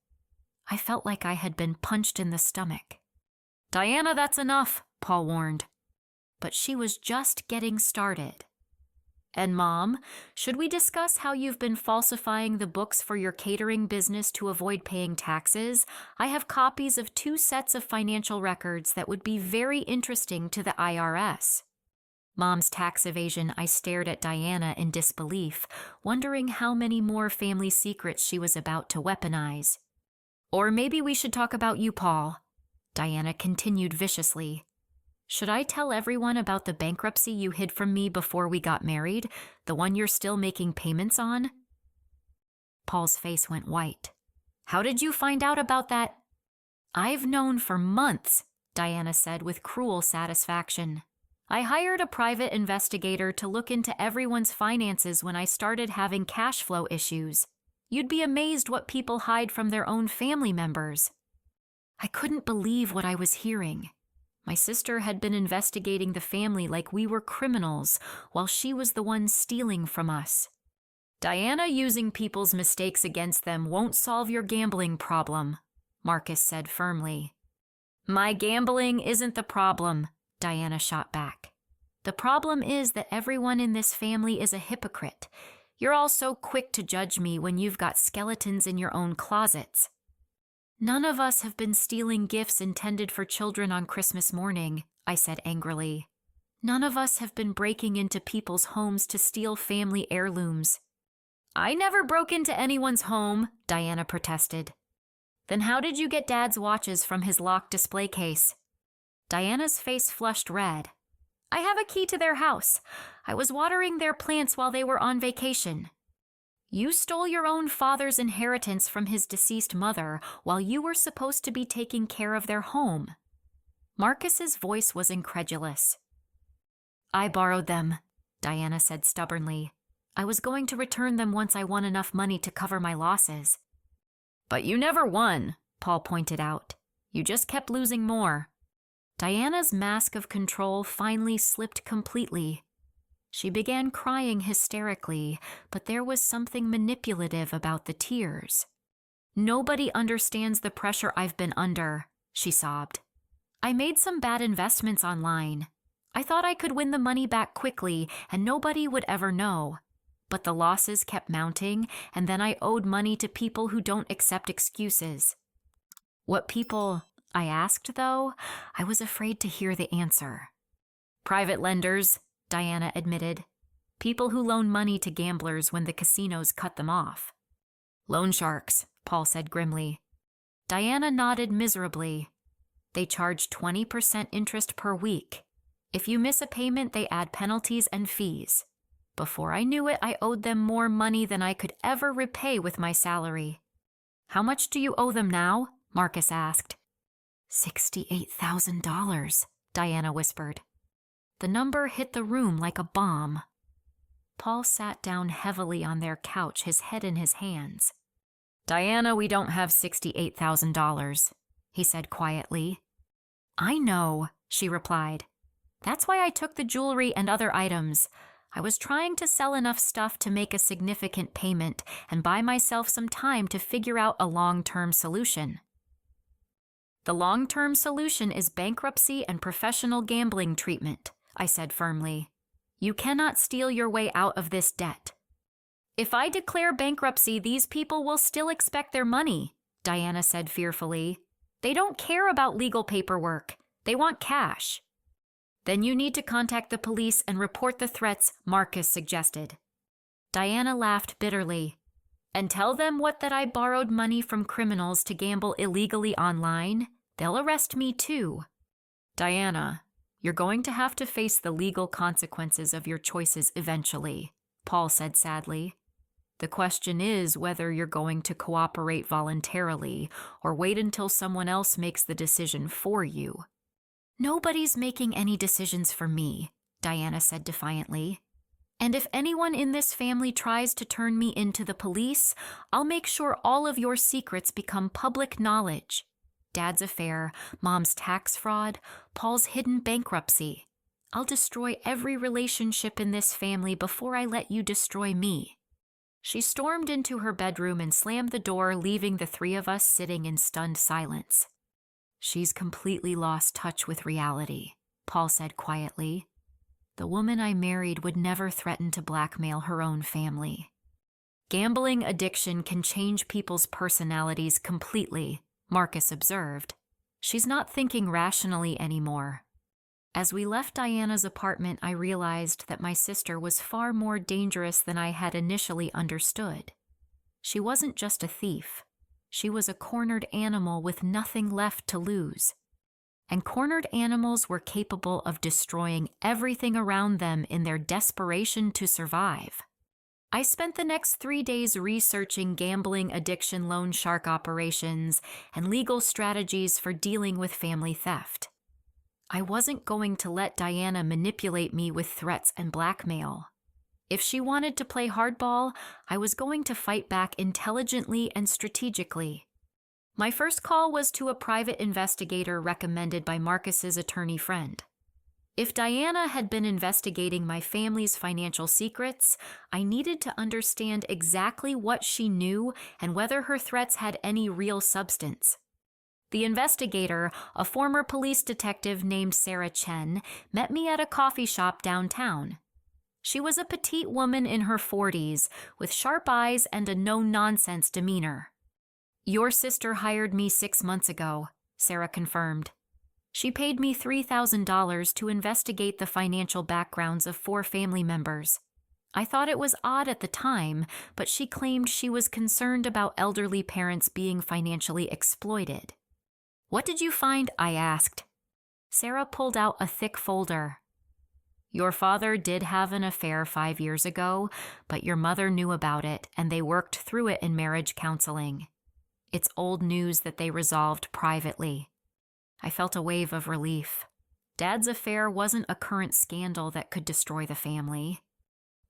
I felt like I had been punched in the stomach. "Diana, that's enough," Paul warned. But she was just getting started. "And Mom, should we discuss how you've been falsifying the books for your catering business to avoid paying taxes? I have copies of 2 sets of financial records that would be very interesting to the IRS." Mom's tax evasion. I stared at Diana in disbelief, wondering how many more family secrets she was about to weaponize. "Or maybe we should talk about you, Paul," Diana continued viciously. "Should I tell everyone about the bankruptcy you hid from me before we got married, the one you're still making payments on?" Paul's face went white. "How did you find out about that?" "I've known for months," Diana said with cruel satisfaction. "I hired a private investigator to look into everyone's finances when I started having cash flow issues. You'd be amazed what people hide from their own family members." I couldn't believe what I was hearing. My sister had been investigating the family like we were criminals, while she was the one stealing from us. "Diana, using people's mistakes against them won't solve your gambling problem," Marcus said firmly. "My gambling isn't the problem," Diana shot back. "The problem is that everyone in this family is a hypocrite. You're all so quick to judge me when you've got skeletons in your own closets." "None of us have been stealing gifts intended for children on Christmas morning," I said angrily. "None of us have been breaking into people's homes to steal family heirlooms." "I never broke into anyone's home," Diana protested. "Then how did you get Dad's watches from his locked display case?" Diana's face flushed red. "I have a key to their house. I was watering their plants while they were on vacation." "You stole your own father's inheritance from his deceased mother while you were supposed to be taking care of their home." Marcus's voice was incredulous. "I borrowed them," Diana said stubbornly. "I was going to return them once I won enough money to cover my losses." "But you never won," Paul pointed out. "You just kept losing more." Diana's mask of control finally slipped completely. She began crying hysterically, but there was something manipulative about the tears. "Nobody understands the pressure I've been under," she sobbed. "I made some bad investments online. I thought I could win the money back quickly and nobody would ever know. But the losses kept mounting, and then I owed money to people who don't accept excuses." "What people?" I asked, though I was afraid to hear the answer. "Private lenders," Diana admitted. "People who loan money to gamblers when the casinos cut them off." "Loan sharks," Paul said grimly. Diana nodded miserably. "They charge 20% interest per week. If you miss a payment, they add penalties and fees. Before I knew it, I owed them more money than I could ever repay with my salary." "How much do you owe them now?" Marcus asked. $68,000, Diana whispered. The number hit the room like a bomb. Paul sat down heavily on their couch, his head in his hands. "Diana, we don't have $68,000, he said quietly. "I know," she replied. "That's why I took the jewelry and other items. I was trying to sell enough stuff to make a significant payment and buy myself some time to figure out a long-term solution." "The long-term solution is bankruptcy and professional gambling treatment," I said firmly. "You cannot steal your way out of this debt." "If I declare bankruptcy, these people will still expect their money," Diana said fearfully. "They don't care about legal paperwork. They want cash." "Then you need to contact the police and report the threats," Marcus suggested. Diana laughed bitterly. "And tell them that I borrowed money from criminals to gamble illegally online? They'll arrest me too." "Diana, you're going to have to face the legal consequences of your choices eventually," Paul said sadly. "The question is whether you're going to cooperate voluntarily or wait until someone else makes the decision for you." "Nobody's making any decisions for me," Diana said defiantly. "And if anyone in this family tries to turn me into the police, I'll make sure all of your secrets become public knowledge. Dad's affair, Mom's tax fraud, Paul's hidden bankruptcy. I'll destroy every relationship in this family before I let you destroy me." She stormed into her bedroom and slammed the door, leaving the three of us sitting in stunned silence. "She's completely lost touch with reality," Paul said quietly. "The woman I married would never threaten to blackmail her own family." "Gambling addiction can change people's personalities completely," Marcus observed. "She's not thinking rationally anymore." As we left Diana's apartment, I realized that my sister was far more dangerous than I had initially understood. She wasn't just a thief. She was a cornered animal with nothing left to lose. And cornered animals were capable of destroying everything around them in their desperation to survive. I spent the next 3 days researching gambling addiction loan shark operations and legal strategies for dealing with family theft. I wasn't going to let Diana manipulate me with threats and blackmail. If she wanted to play hardball, I was going to fight back intelligently and strategically. My first call was to a private investigator recommended by Marcus's attorney friend. If Diana had been investigating my family's financial secrets, I needed to understand exactly what she knew and whether her threats had any real substance. The investigator, a former police detective named Sarah Chen, met me at a coffee shop downtown. She was a petite woman in her 40s, with sharp eyes and a no-nonsense demeanor. "Your sister hired me 6 months ago," Sarah confirmed. "She paid me $3,000 to investigate the financial backgrounds of 4 family members. I thought it was odd at the time, but she claimed she was concerned about elderly parents being financially exploited." "What did you find?" I asked. Sarah pulled out a thick folder. "Your father did have an affair 5 years ago, but your mother knew about it, and they worked through it in marriage counseling. It's old news that they resolved privately." I felt a wave of relief. Dad's affair wasn't a current scandal that could destroy the family.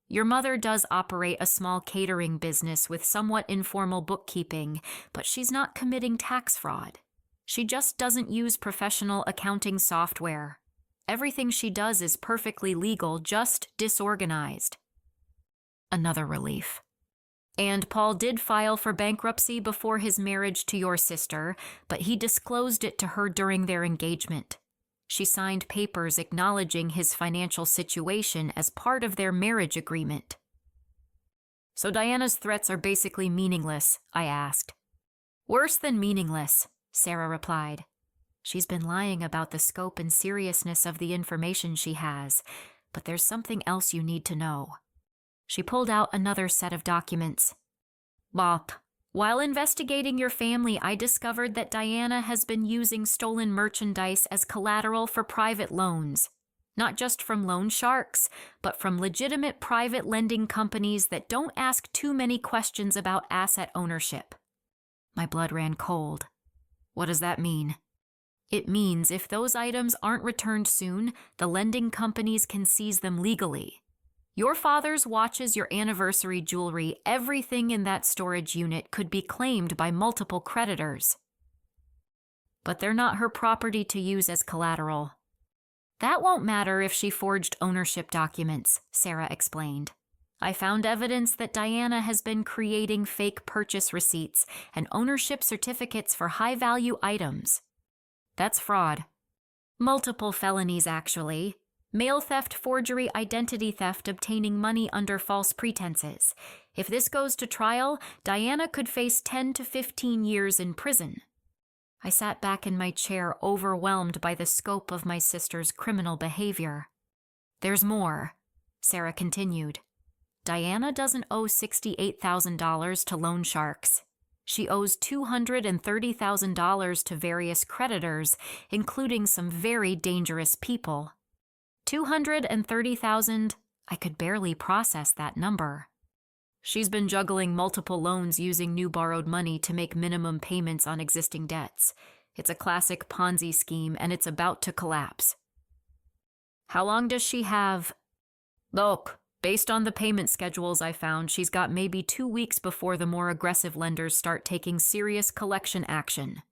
"Your mother does operate a small catering business with somewhat informal bookkeeping, but she's not committing tax fraud. She just doesn't use professional accounting software. Everything she does is perfectly legal, just disorganized. Another relief. And Paul did file for bankruptcy before his marriage to your sister, but he disclosed it to her during their engagement. She signed papers acknowledging his financial situation as part of their marriage agreement. So Diana's threats are basically meaningless, I asked. Worse than meaningless, Sarah replied. She's been lying about the scope and seriousness of the information she has, but there's something else you need to know. She pulled out another set of documents. Bob, while investigating your family, I discovered that Diana has been using stolen merchandise as collateral for private loans. Not just from loan sharks, but from legitimate private lending companies that don't ask too many questions about asset ownership. My blood ran cold. What does that mean? It means if those items aren't returned soon, the lending companies can seize them legally. Your father's watches, your anniversary jewelry, everything in that storage unit could be claimed by multiple creditors. But they're not her property to use as collateral. That won't matter if she forged ownership documents, Sarah explained. I found evidence that Diana has been creating fake purchase receipts and ownership certificates for high-value items. That's fraud. Multiple felonies, actually. Mail theft, forgery, identity theft, obtaining money under false pretenses. If this goes to trial, Diana could face 10 to 15 years in prison. I sat back in my chair, overwhelmed by the scope of my sister's criminal behavior. There's more, Sarah continued. Diana doesn't owe $68,000 to loan sharks. She owes $230,000 to various creditors, including some very dangerous people. $230,000, I could barely process that number. She's been juggling multiple loans using new borrowed money to make minimum payments on existing debts. It's a classic Ponzi scheme, and it's about to collapse. How long does she have? Look, based on the payment schedules I found, she's got maybe 2 weeks before the more aggressive lenders start taking serious collection action.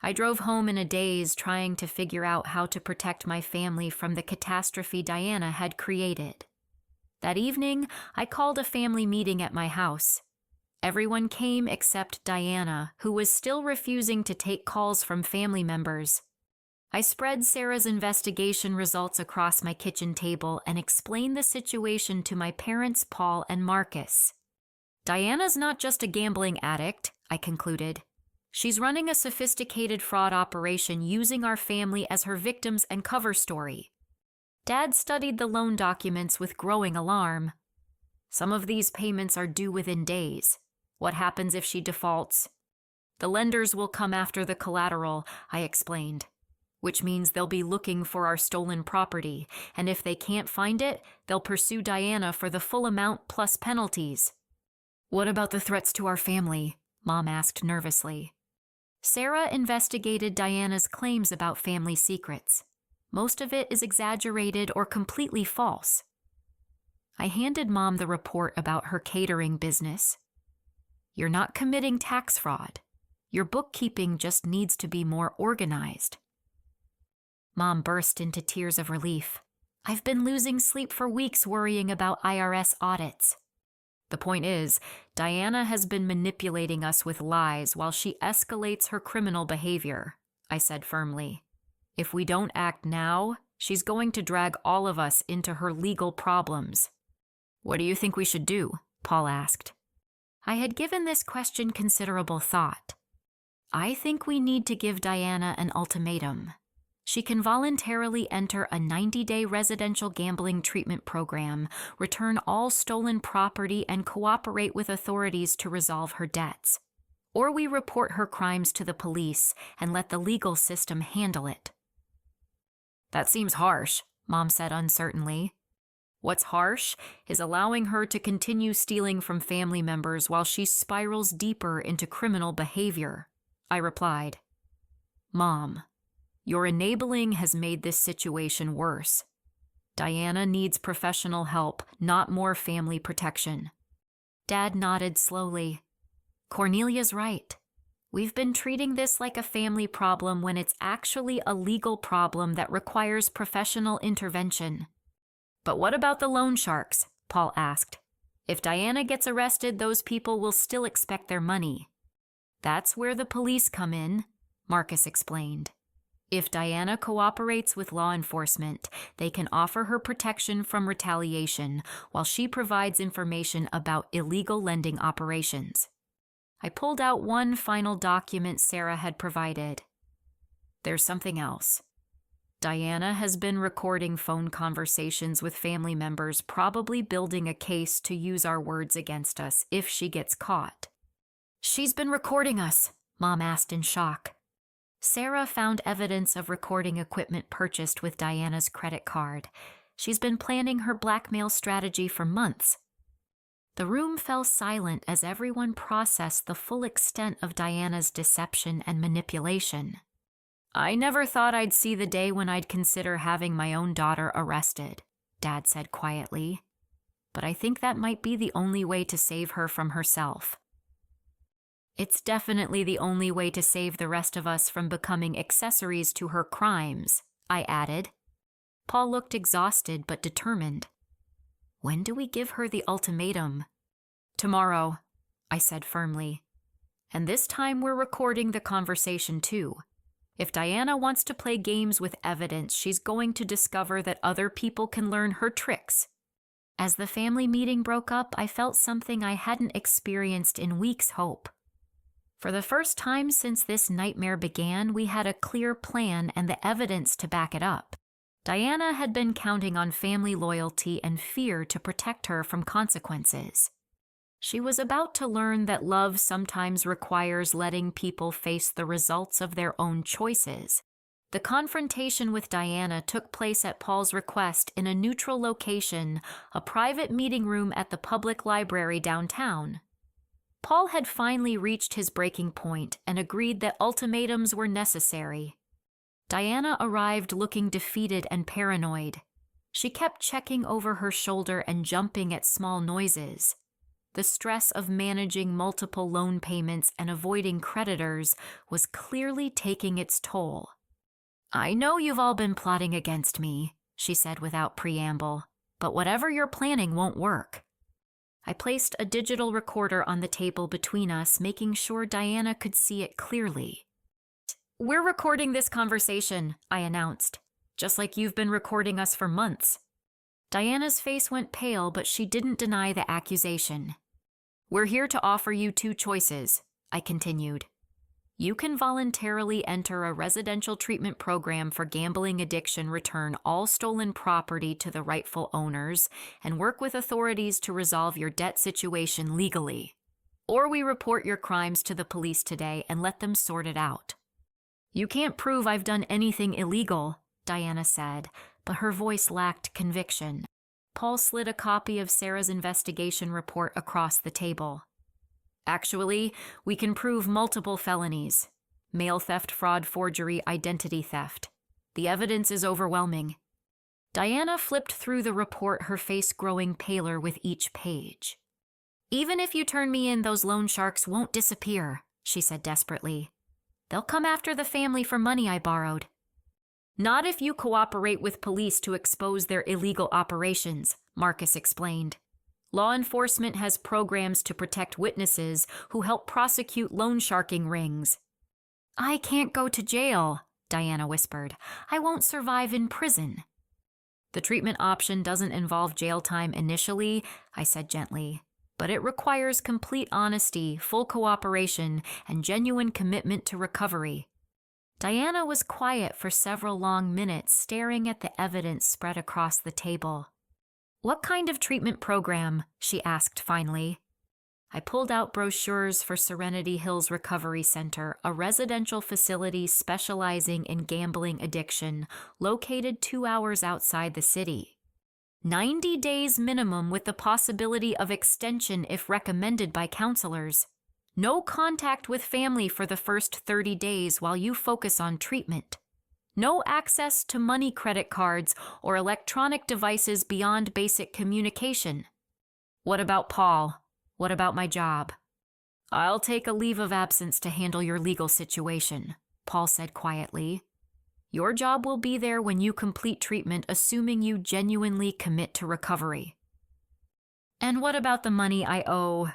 I drove home in a daze, trying to figure out how to protect my family from the catastrophe Diana had created. That evening, I called a family meeting at my house. Everyone came except Diana, who was still refusing to take calls from family members. I spread Sarah's investigation results across my kitchen table and explained the situation to my parents, Paul and Marcus. Diana's not just a gambling addict, I concluded. She's running a sophisticated fraud operation using our family as her victims and cover story. Dad studied the loan documents with growing alarm. Some of these payments are due within days. What happens if she defaults? The lenders will come after the collateral, I explained, which means they'll be looking for our stolen property, and if they can't find it, they'll pursue Diana for the full amount plus penalties. What about the threats to our family? Mom asked nervously. Sarah investigated Diana's claims about family secrets. Most of it is exaggerated or completely false. I handed Mom the report about her catering business. You're not committing tax fraud. Your bookkeeping just needs to be more organized. Mom burst into tears of relief. I've been losing sleep for weeks worrying about IRS audits. The point is, Diana has been manipulating us with lies while she escalates her criminal behavior, I said firmly. If we don't act now, she's going to drag all of us into her legal problems. What do you think we should do? Paul asked. I had given this question considerable thought. I think we need to give Diana an ultimatum. She can voluntarily enter a 90-day residential gambling treatment program, return all stolen property, and cooperate with authorities to resolve her debts. Or we report her crimes to the police and let the legal system handle it. That seems harsh, Mom said uncertainly. What's harsh is allowing her to continue stealing from family members while she spirals deeper into criminal behavior, I replied. Mom, your enabling has made this situation worse. Diana needs professional help, not more family protection. Dad nodded slowly. Cornelia's right. We've been treating this like a family problem when it's actually a legal problem that requires professional intervention. But what about the loan sharks? Paul asked. If Diana gets arrested, those people will still expect their money. That's where the police come in, Marcus explained. If Diana cooperates with law enforcement, they can offer her protection from retaliation while she provides information about illegal lending operations. I pulled out one final document Sarah had provided. There's something else. Diana has been recording phone conversations with family members, probably building a case to use our words against us if she gets caught. She's been recording us, Mom asked in shock. Sarah found evidence of recording equipment purchased with Diana's credit card. She's been planning her blackmail strategy for months. The room fell silent as everyone processed the full extent of Diana's deception and manipulation. I never thought I'd see the day when I'd consider having my own daughter arrested, Dad said quietly. But I think that might be the only way to save her from herself. It's definitely the only way to save the rest of us from becoming accessories to her crimes, I added. Paul looked exhausted but determined. When do we give her the ultimatum? Tomorrow, I said firmly. And this time we're recording the conversation too. If Diana wants to play games with evidence, she's going to discover that other people can learn her tricks. As the family meeting broke up, I felt something I hadn't experienced in weeks' hope. For the first time since this nightmare began, we had a clear plan and the evidence to back it up. Diana had been counting on family loyalty and fear to protect her from consequences. She was about to learn that love sometimes requires letting people face the results of their own choices. The confrontation with Diana took place at Paul's request in a neutral location, a private meeting room at the public library downtown. Paul had finally reached his breaking point and agreed that ultimatums were necessary. Diana arrived looking defeated and paranoid. She kept checking over her shoulder and jumping at small noises. The stress of managing multiple loan payments and avoiding creditors was clearly taking its toll. I know you've all been plotting against me, she said without preamble, but whatever you're planning won't work. I placed a digital recorder on the table between us, making sure Diana could see it clearly. We're recording this conversation, I announced, just like you've been recording us for months. Diana's face went pale, but she didn't deny the accusation. We're here to offer you two choices, I continued. You can voluntarily enter a residential treatment program for gambling addiction, return all stolen property to the rightful owners, and work with authorities to resolve your debt situation legally. Or we report your crimes to the police today and let them sort it out. You can't prove I've done anything illegal, Diana said, but her voice lacked conviction. Paul slid a copy of Sarah's investigation report across the table. Actually, we can prove multiple felonies. Mail theft, fraud, forgery, identity theft. The evidence is overwhelming. Diana flipped through the report, her face growing paler with each page. Even if you turn me in, those loan sharks won't disappear, she said desperately. They'll come after the family for money I borrowed. Not if you cooperate with police to expose their illegal operations, Marcus explained. Law enforcement has programs to protect witnesses who help prosecute loan sharking rings. I can't go to jail, Diana whispered. I won't survive in prison. The treatment option doesn't involve jail time initially, I said gently. But it requires complete honesty, full cooperation, and genuine commitment to recovery. Diana was quiet for several long minutes, staring at the evidence spread across the table. What kind of treatment program? She asked finally. I pulled out brochures for Serenity Hills Recovery Center, a residential facility specializing in gambling addiction, located 2 hours outside the city. 90 days minimum with the possibility of extension if recommended by counselors. No contact with family for the first 30 days while you focus on treatment. No access to money, credit cards, or electronic devices beyond basic communication. What about Paul? What about my job? I'll take a leave of absence to handle your legal situation, Paul said quietly. Your job will be there when you complete treatment, assuming you genuinely commit to recovery. And what about the money I owe?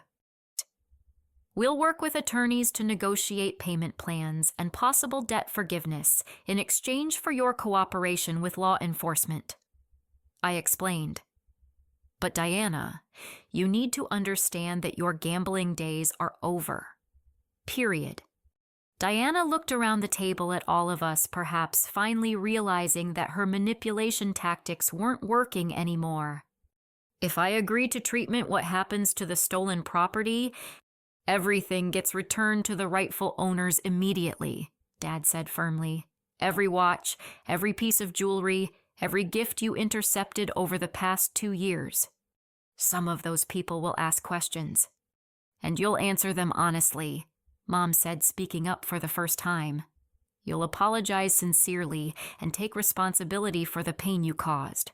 We'll work with attorneys to negotiate payment plans and possible debt forgiveness in exchange for your cooperation with law enforcement. I explained. But Diana, you need to understand that your gambling days are over. Period. Diana looked around the table at all of us, perhaps finally realizing that her manipulation tactics weren't working anymore. If I agree to treatment, what happens to the stolen property? Everything gets returned to the rightful owners immediately, Dad said firmly. Every watch, every piece of jewelry, every gift you intercepted over the past 2 years. Some of those people will ask questions, and you'll answer them honestly, Mom said, speaking up for the first time. You'll apologize sincerely and take responsibility for the pain you caused.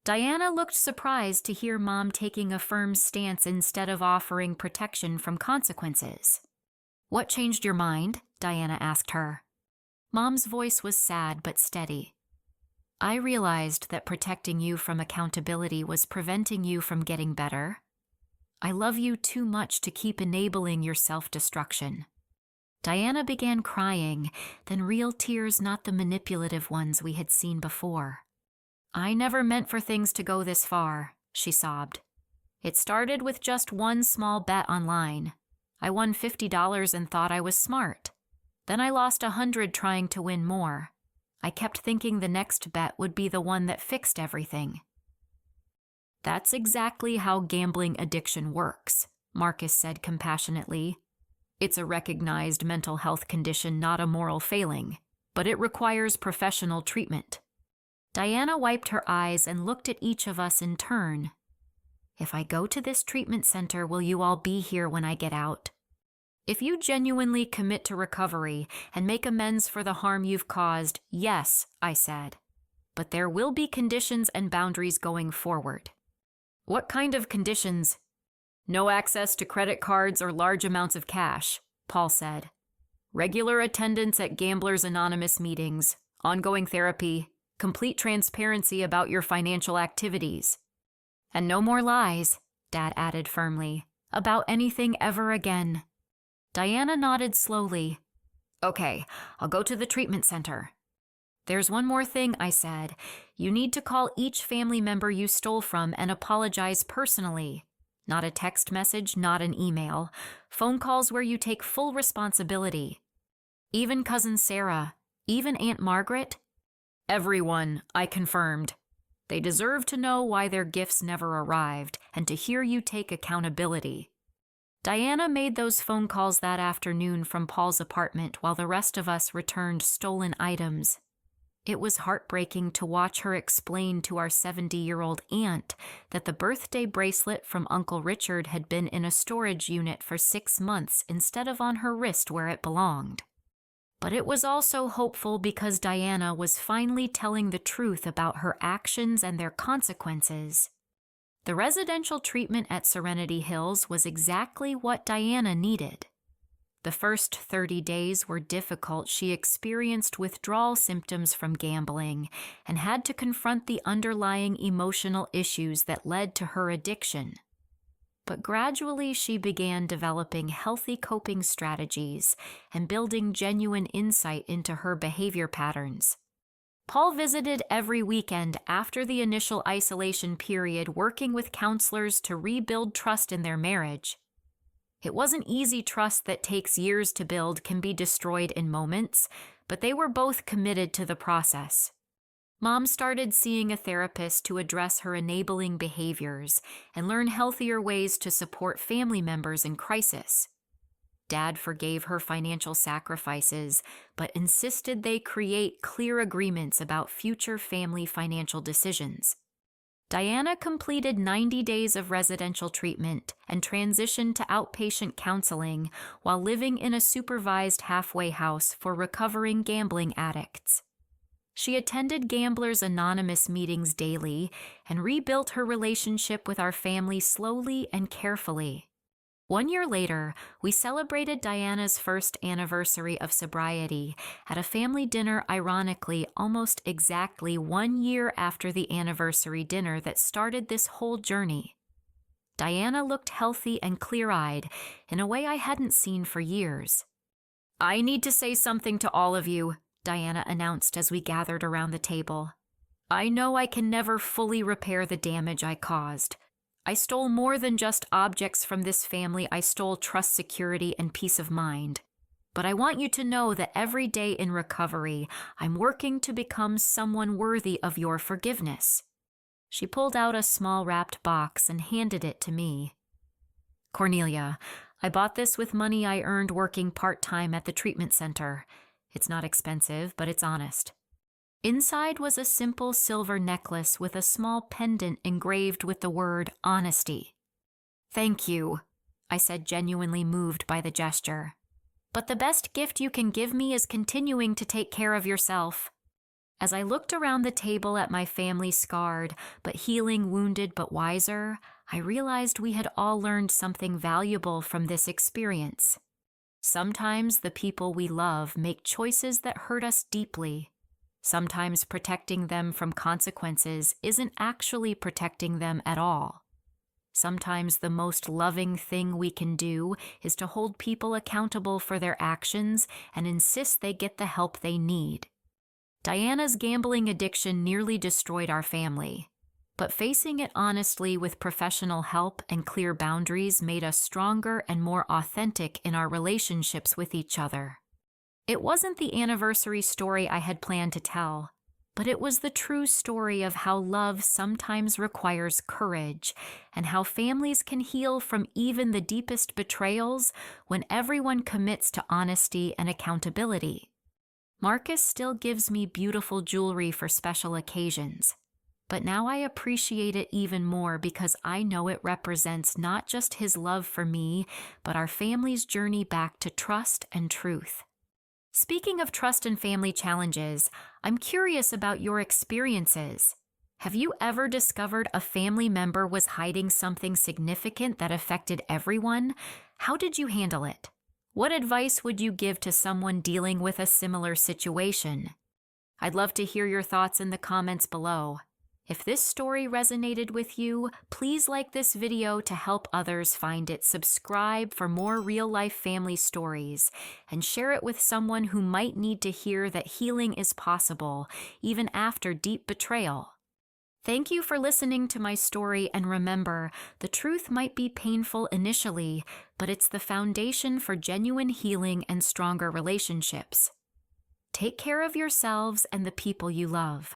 Diana looked surprised to hear Mom taking a firm stance instead of offering protection from consequences. What changed your mind? Diana asked her. Mom's voice was sad but steady. I realized that protecting you from accountability was preventing you from getting better. I love you too much to keep enabling your self-destruction. Diana began crying, then real tears, not the manipulative ones we had seen before. I never meant for things to go this far, she sobbed. It started with just one small bet online. I won $50 and thought I was smart. Then I lost $100 trying to win more. I kept thinking the next bet would be the one that fixed everything. That's exactly how gambling addiction works, Marcus said compassionately. It's a recognized mental health condition, not a moral failing, but it requires professional treatment. Diana wiped her eyes and looked at each of us in turn. If I go to this treatment center, will you all be here when I get out? If you genuinely commit to recovery and make amends for the harm you've caused, yes, I said. But there will be conditions and boundaries going forward. What kind of conditions? No access to credit cards or large amounts of cash, Paul said. Regular attendance at Gamblers Anonymous meetings, ongoing therapy, complete transparency about your financial activities. And no more lies, Dad added firmly, about anything ever again. Diana nodded slowly. Okay, I'll go to the treatment center. There's one more thing, I said. You need to call each family member you stole from and apologize personally. Not a text message, not an email. Phone calls where you take full responsibility. Even Cousin Sarah, even Aunt Margaret. Everyone, I confirmed. They deserve to know why their gifts never arrived and to hear you take accountability. Diana made those phone calls that afternoon from Paul's apartment while the rest of us returned stolen items. It was heartbreaking to watch her explain to our 70-year-old aunt that the birthday bracelet from Uncle Richard had been in a storage unit for 6 months instead of on her wrist where it belonged. But it was also hopeful because Diana was finally telling the truth about her actions and their consequences. The residential treatment at Serenity Hills was exactly what Diana needed. The first 30 days were difficult. She experienced withdrawal symptoms from gambling and had to confront the underlying emotional issues that led to her addiction. But gradually she began developing healthy coping strategies and building genuine insight into her behavior patterns. Paul visited every weekend after the initial isolation period, working with counselors to rebuild trust in their marriage. It wasn't easy. Trust that takes years to build can be destroyed in moments, but they were both committed to the process. Mom started seeing a therapist to address her enabling behaviors and learn healthier ways to support family members in crisis. Dad forgave her financial sacrifices, but insisted they create clear agreements about future family financial decisions. Diana completed 90 days of residential treatment and transitioned to outpatient counseling while living in a supervised halfway house for recovering gambling addicts. She attended Gamblers Anonymous meetings daily and rebuilt her relationship with our family slowly and carefully. 1 year later, we celebrated Diana's first anniversary of sobriety at a family dinner, ironically, almost exactly 1 year after the anniversary dinner that started this whole journey. Diana looked healthy and clear-eyed in a way I hadn't seen for years. "I need to say something to all of you," Diana announced as we gathered around the table. "I know I can never fully repair the damage I caused. I stole more than just objects from this family. I stole trust, security, and peace of mind. But I want you to know that every day in recovery, I'm working to become someone worthy of your forgiveness." She pulled out a small wrapped box and handed it to me. "Cornelia, I bought this with money I earned working part-time at the treatment center. It's not expensive, but it's honest." Inside was a simple silver necklace with a small pendant engraved with the word honesty. "Thank you," I said, genuinely moved by the gesture. "But the best gift you can give me is continuing to take care of yourself." As I looked around the table at my family, scarred, but healing, wounded, but wiser, I realized we had all learned something valuable from this experience. Sometimes the people we love make choices that hurt us deeply. Sometimes protecting them from consequences isn't actually protecting them at all. Sometimes the most loving thing we can do is to hold people accountable for their actions and insist they get the help they need. Diana's gambling addiction nearly destroyed our family, but facing it honestly with professional help and clear boundaries made us stronger and more authentic in our relationships with each other. It wasn't the anniversary story I had planned to tell, but it was the true story of how love sometimes requires courage and how families can heal from even the deepest betrayals when everyone commits to honesty and accountability. Marcus still gives me beautiful jewelry for special occasions, but now I appreciate it even more because I know it represents not just his love for me, but our family's journey back to trust and truth. Speaking of trust and family challenges, I'm curious about your experiences. Have you ever discovered a family member was hiding something significant that affected everyone? How did you handle it? What advice would you give to someone dealing with a similar situation? I'd love to hear your thoughts in the comments below. If this story resonated with you, please like this video to help others find it, subscribe for more real-life family stories, and share it with someone who might need to hear that healing is possible, even after deep betrayal. Thank you for listening to my story, and remember, the truth might be painful initially, but it's the foundation for genuine healing and stronger relationships. Take care of yourselves and the people you love.